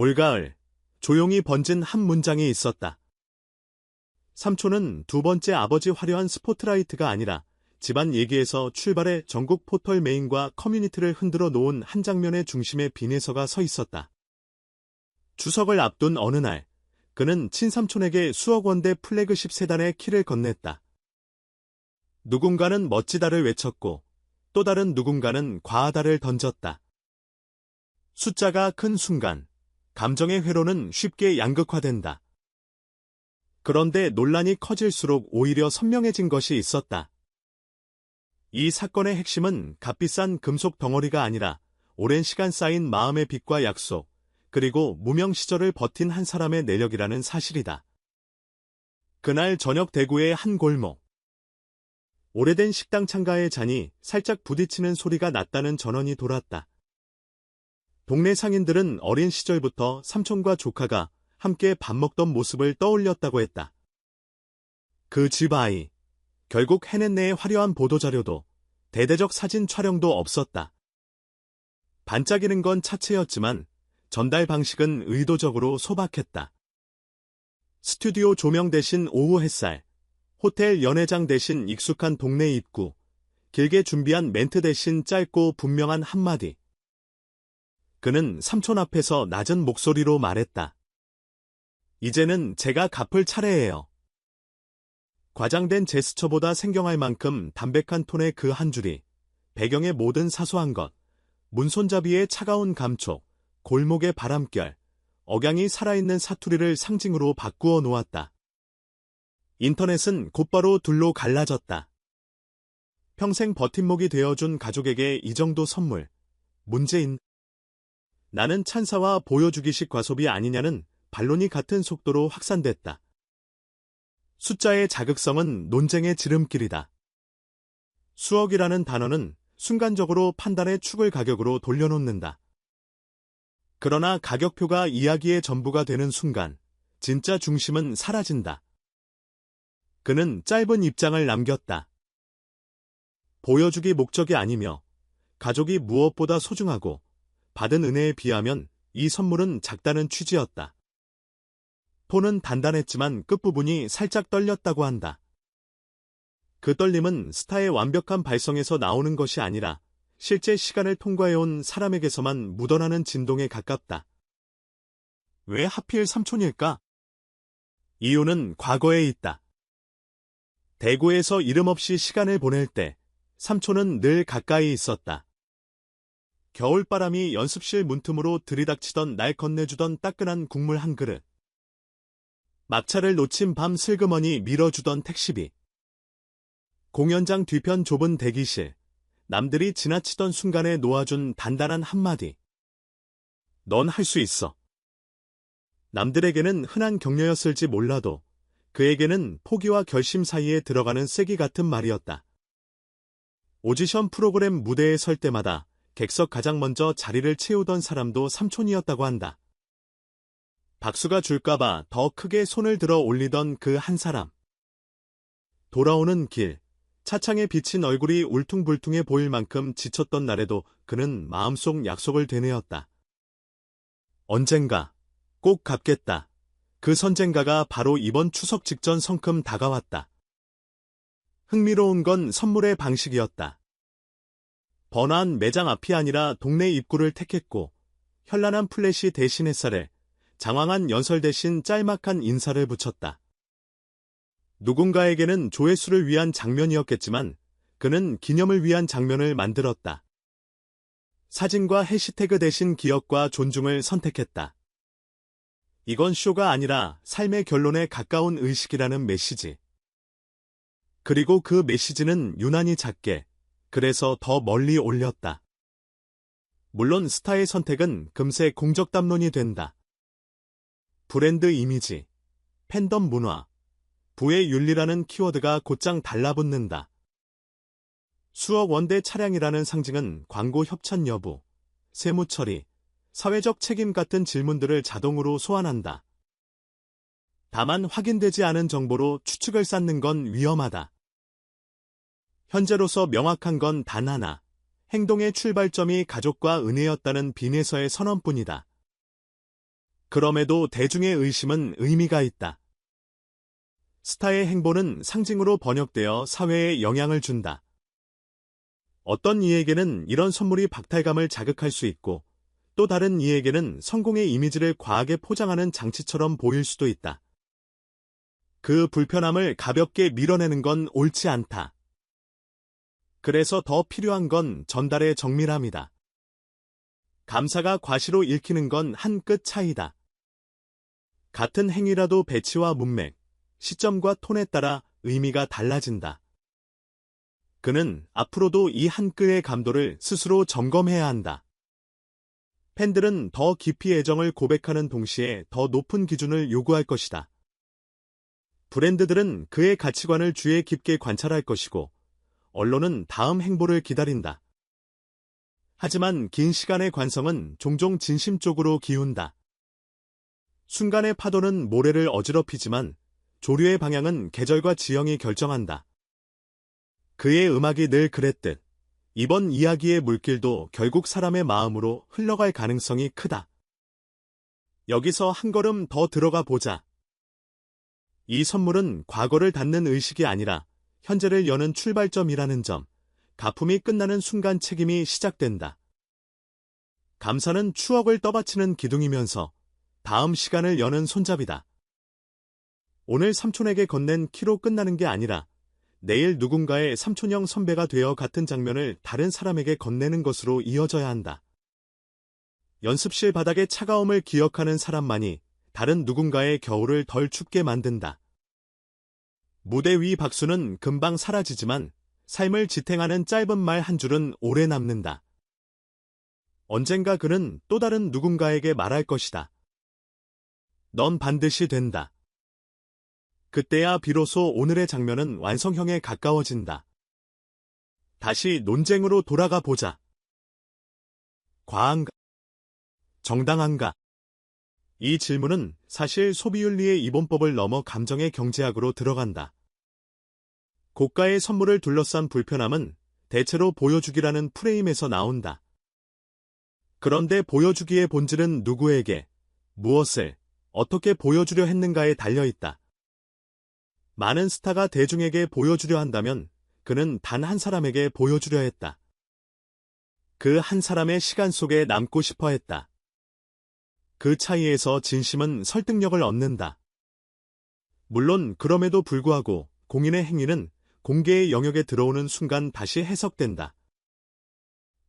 올가을, 조용히 번진 한 문장이 있었다. 삼촌은 두 번째 아버지 화려한 스포트라이트가 아니라 집안 얘기에서 출발해 전국 포털 메인과 커뮤니티를 흔들어 놓은 한 장면의 중심에 빈에서가 서 있었다. 추석을 앞둔 어느 날, 그는 친삼촌에게 수억 원대 플래그십 세단의 키를 건넸다. 누군가는 멋지다를 외쳤고 또 다른 누군가는 과하다를 던졌다. 숫자가 큰 순간, 감정의 회로는 쉽게 양극화된다. 그런데 논란이 커질수록 오히려 선명해진 것이 있었다. 이 사건의 핵심은 값비싼 금속 덩어리가 아니라 오랜 시간 쌓인 마음의 빚과 약속, 그리고 무명 시절을 버틴 한 사람의 내력이라는 사실이다. 그날 저녁 대구의 한 골목. 오래된 식당 창가의 잔이 살짝 부딪히는 소리가 났다는 전언이 돌았다. 동네 상인들은 어린 시절부터 삼촌과 조카가 함께 밥 먹던 모습을 떠올렸다고 했다. 그 집 아이. 결국 해냈네의 화려한 보도자료도, 대대적 사진 촬영도 없었다. 반짝이는 건 차체였지만 전달 방식은 의도적으로 소박했다. 스튜디오 조명 대신 오후 햇살, 호텔 연회장 대신 익숙한 동네 입구, 길게 준비한 멘트 대신 짧고 분명한 한마디. 그는 삼촌 앞에서 낮은 목소리로 말했다. 이제는 제가 갚을 차례예요. 과장된 제스처보다 생경할 만큼 담백한 톤의 그 한 줄이 배경의 모든 사소한 것, 문손잡이의 차가운 감촉, 골목의 바람결, 억양이 살아있는 사투리를 상징으로 바꾸어 놓았다. 인터넷은 곧바로 둘로 갈라졌다. 평생 버팀목이 되어준 가족에게 이 정도 선물. 문제인. 나는 찬사와 보여주기식 과소비 아니냐는 반론이 같은 속도로 확산됐다. 숫자의 자극성은 논쟁의 지름길이다. 수억이라는 단어는 순간적으로 판단의 축을 가격으로 돌려놓는다. 그러나 가격표가 이야기의 전부가 되는 순간, 진짜 중심은 사라진다. 그는 짧은 입장을 남겼다. 보여주기 목적이 아니며, 가족이 무엇보다 소중하고, 받은 은혜에 비하면 이 선물은 작다는 취지였다. 톤은 단단했지만 끝부분이 살짝 떨렸다고 한다. 그 떨림은 스타의 완벽한 발성에서 나오는 것이 아니라 실제 시간을 통과해온 사람에게서만 묻어나는 진동에 가깝다. 왜 하필 삼촌일까? 이유는 과거에 있다. 대구에서 이름 없이 시간을 보낼 때 삼촌은 늘 가까이 있었다. 겨울바람이 연습실 문틈으로 들이닥치던 날 건네주던 따끈한 국물 한 그릇. 막차를 놓친 밤 슬그머니 밀어주던 택시비. 공연장 뒤편 좁은 대기실. 남들이 지나치던 순간에 놓아준 단단한 한마디. 넌 할 수 있어. 남들에게는 흔한 격려였을지 몰라도 그에게는 포기와 결심 사이에 들어가는 쐐기 같은 말이었다. 오디션 프로그램 무대에 설 때마다 객석 가장 먼저 자리를 채우던 사람도 삼촌이었다고 한다. 박수가 줄까봐 더 크게 손을 들어 올리던 그 한 사람. 돌아오는 길, 차창에 비친 얼굴이 울퉁불퉁해 보일 만큼 지쳤던 날에도 그는 마음속 약속을 되뇌었다. 언젠가, 꼭 갚겠다. 그 선젠가가 바로 이번 추석 직전 성큼 다가왔다. 흥미로운 건 선물의 방식이었다. 번화한 매장 앞이 아니라 동네 입구를 택했고, 현란한 플래시 대신 햇살에 장황한 연설 대신 짤막한 인사를 붙였다. 누군가에게는 조회수를 위한 장면이었겠지만 그는 기념을 위한 장면을 만들었다. 사진과 해시태그 대신 기억과 존중을 선택했다. 이건 쇼가 아니라 삶의 결론에 가까운 의식이라는 메시지. 그리고 그 메시지는 유난히 작게, 그래서 더 멀리 올렸다. 물론 스타의 선택은 금세 공적 담론이 된다. 브랜드 이미지, 팬덤 문화, 부의 윤리라는 키워드가 곧장 달라붙는다. 수억 원대 차량이라는 상징은 광고 협찬 여부, 세무 처리, 사회적 책임 같은 질문들을 자동으로 소환한다. 다만 확인되지 않은 정보로 추측을 쌓는 건 위험하다. 현재로서 명확한 건 단 하나, 행동의 출발점이 가족과 은혜였다는 빈에서의 선언뿐이다. 그럼에도 대중의 의심은 의미가 있다. 스타의 행보는 상징으로 번역되어 사회에 영향을 준다. 어떤 이에게는 이런 선물이 박탈감을 자극할 수 있고, 또 다른 이에게는 성공의 이미지를 과하게 포장하는 장치처럼 보일 수도 있다. 그 불편함을 가볍게 밀어내는 건 옳지 않다. 그래서 더 필요한 건 전달의 정밀함이다. 감사가 과시로 읽히는 건 한 끗 차이다. 같은 행위라도 배치와 문맥, 시점과 톤에 따라 의미가 달라진다. 그는 앞으로도 이 한 끗의 감도를 스스로 점검해야 한다. 팬들은 더 깊이 애정을 고백하는 동시에 더 높은 기준을 요구할 것이다. 브랜드들은 그의 가치관을 주의 깊게 관찰할 것이고, 언론은 다음 행보를 기다린다. 하지만 긴 시간의 관성은 종종 진심 쪽으로 기운다. 순간의 파도는 모래를 어지럽히지만 조류의 방향은 계절과 지형이 결정한다. 그의 음악이 늘 그랬듯 이번 이야기의 물길도 결국 사람의 마음으로 흘러갈 가능성이 크다. 여기서 한 걸음 더 들어가 보자. 이 선물은 과거를 닫는 의식이 아니라 현재를 여는 출발점이라는 점, 가품이 끝나는 순간 책임이 시작된다. 감사는 추억을 떠받치는 기둥이면서 다음 시간을 여는 손잡이다. 오늘 삼촌에게 건넨 키로 끝나는 게 아니라 내일 누군가의 삼촌형 선배가 되어 같은 장면을 다른 사람에게 건네는 것으로 이어져야 한다. 연습실 바닥의 차가움을 기억하는 사람만이 다른 누군가의 겨울을 덜 춥게 만든다. 무대 위 박수는 금방 사라지지만 삶을 지탱하는 짧은 말 한 줄은 오래 남는다. 언젠가 그는 또 다른 누군가에게 말할 것이다. 넌 반드시 된다. 그때야 비로소 오늘의 장면은 완성형에 가까워진다. 다시 논쟁으로 돌아가 보자. 과한가? 정당한가? 이 질문은 사실 소비윤리의 이본법을 넘어 감정의 경제학으로 들어간다. 고가의 선물을 둘러싼 불편함은 대체로 보여주기라는 프레임에서 나온다. 그런데 보여주기의 본질은 누구에게, 무엇을, 어떻게 보여주려 했는가에 달려있다. 많은 스타가 대중에게 보여주려 한다면 그는 단 한 사람에게 보여주려 했다. 그 한 사람의 시간 속에 남고 싶어 했다. 그 차이에서 진심은 설득력을 얻는다. 물론 그럼에도 불구하고 공인의 행위는 공개의 영역에 들어오는 순간 다시 해석된다.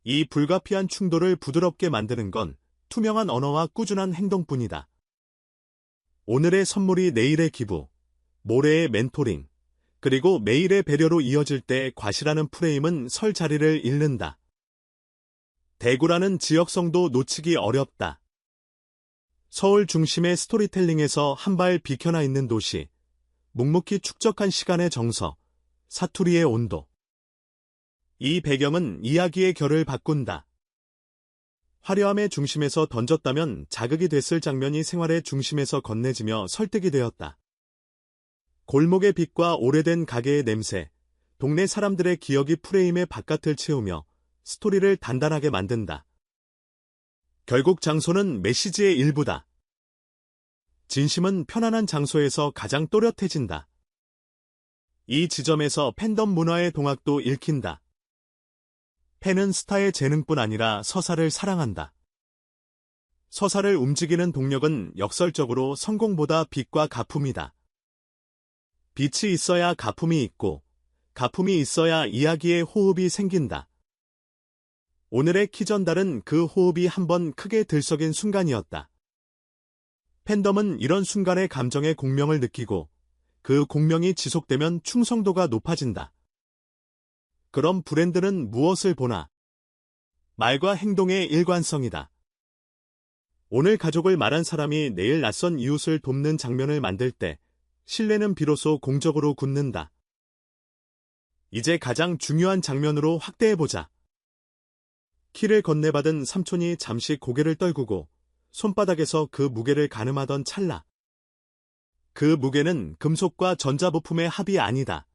이 불가피한 충돌을 부드럽게 만드는 건 투명한 언어와 꾸준한 행동뿐이다. 오늘의 선물이 내일의 기부, 모레의 멘토링, 그리고 매일의 배려로 이어질 때 과시라는 프레임은 설 자리를 잃는다. 대구라는 지역성도 놓치기 어렵다. 서울 중심의 스토리텔링에서 한 발 비켜나 있는 도시, 묵묵히 축적한 시간의 정서, 사투리의 온도. 이 배경은 이야기의 결을 바꾼다. 화려함의 중심에서 던졌다면 자극이 됐을 장면이 생활의 중심에서 건네지며 설득이 되었다. 골목의 빛과 오래된 가게의 냄새, 동네 사람들의 기억이 프레임의 바깥을 채우며 스토리를 단단하게 만든다. 결국 장소는 메시지의 일부다. 진심은 편안한 장소에서 가장 또렷해진다. 이 지점에서 팬덤 문화의 동학도 읽힌다. 팬은 스타의 재능뿐 아니라 서사를 사랑한다. 서사를 움직이는 동력은 역설적으로 성공보다 빛과 가품이다. 빛이 있어야 가품이 있고, 가품이 있어야 이야기의 호흡이 생긴다. 오늘의 키전달은 그 호흡이 한번 크게 들썩인 순간이었다. 팬덤은 이런 순간의 감정의 공명을 느끼고, 그 공명이 지속되면 충성도가 높아진다. 그럼 브랜드는 무엇을 보나? 말과 행동의 일관성이다. 오늘 가족을 말한 사람이 내일 낯선 이웃을 돕는 장면을 만들 때 신뢰는 비로소 공적으로 굳는다. 이제 가장 중요한 장면으로 확대해보자. 키를 건네받은 삼촌이 잠시 고개를 떨구고 손바닥에서 그 무게를 가늠하던 찰나. 그 무게는 금속과 전자부품의 합이 아니다.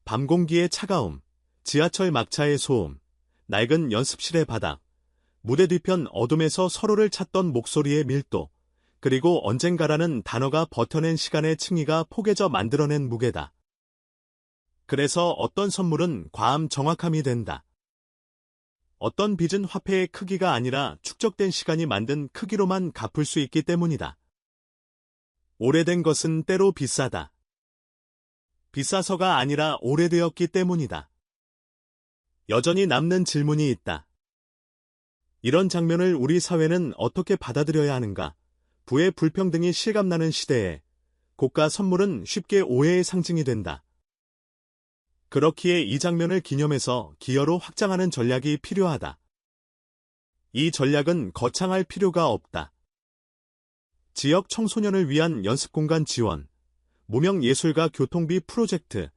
밤 공기의 차가움, 지하철 막차의 소음, 낡은 연습실의 바닥, 무대 뒤편 어둠에서 서로를 찾던 목소리의 밀도, 그리고 언젠가라는 단어가 버텨낸 시간의 층위가 포개져 만들어낸 무게다. 그래서 어떤 선물은 과함 정확함이 된다. 어떤 빚은 화폐의 크기가 아니라 축적된 시간이 만든 크기로만 갚을 수 있기 때문이다. 오래된 것은 때로 비싸다. 비싸서가 아니라 오래되었기 때문이다. 여전히 남는 질문이 있다. 이런 장면을 우리 사회는 어떻게 받아들여야 하는가? 부의 불평등이 실감나는 시대에 고가 선물은 쉽게 오해의 상징이 된다. 그렇기에 이 장면을 기념해서 기여로 확장하는 전략이 필요하다. 이 전략은 거창할 필요가 없다. 지역 청소년을 위한 연습공간 지원, 무명예술가 교통비 프로젝트,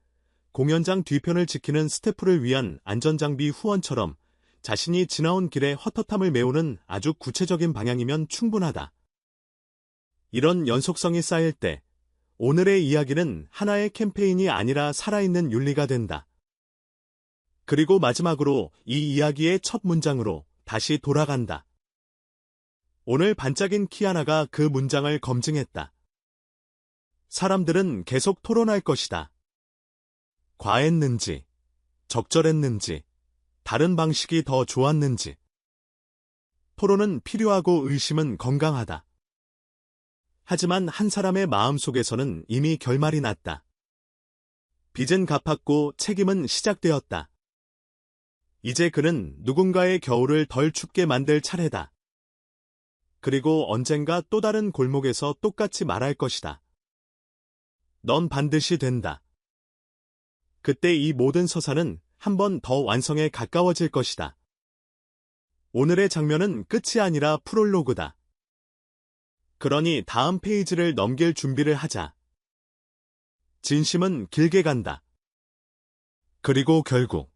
공연장 뒤편을 지키는 스태프를 위한 안전장비 후원처럼 자신이 지나온 길의 헛헛함을 메우는 아주 구체적인 방향이면 충분하다. 이런 연속성이 쌓일 때 오늘의 이야기는 하나의 캠페인이 아니라 살아있는 윤리가 된다. 그리고 마지막으로 이 이야기의 첫 문장으로 다시 돌아간다. 오늘 반짝인 키아나가 그 문장을 검증했다. 사람들은 계속 토론할 것이다. 과했는지, 적절했는지, 다른 방식이 더 좋았는지. 토론은 필요하고 의심은 건강하다. 하지만 한 사람의 마음속에서는 이미 결말이 났다. 빚은 갚았고 책임은 시작되었다. 이제 그는 누군가의 겨울을 덜 춥게 만들 차례다. 그리고 언젠가 또 다른 골목에서 똑같이 말할 것이다. 넌 반드시 된다. 그때 이 모든 서사는 한 번 더 완성에 가까워질 것이다. 오늘의 장면은 끝이 아니라 프롤로그다. 그러니 다음 페이지를 넘길 준비를 하자. 진심은 길게 간다. 그리고 결국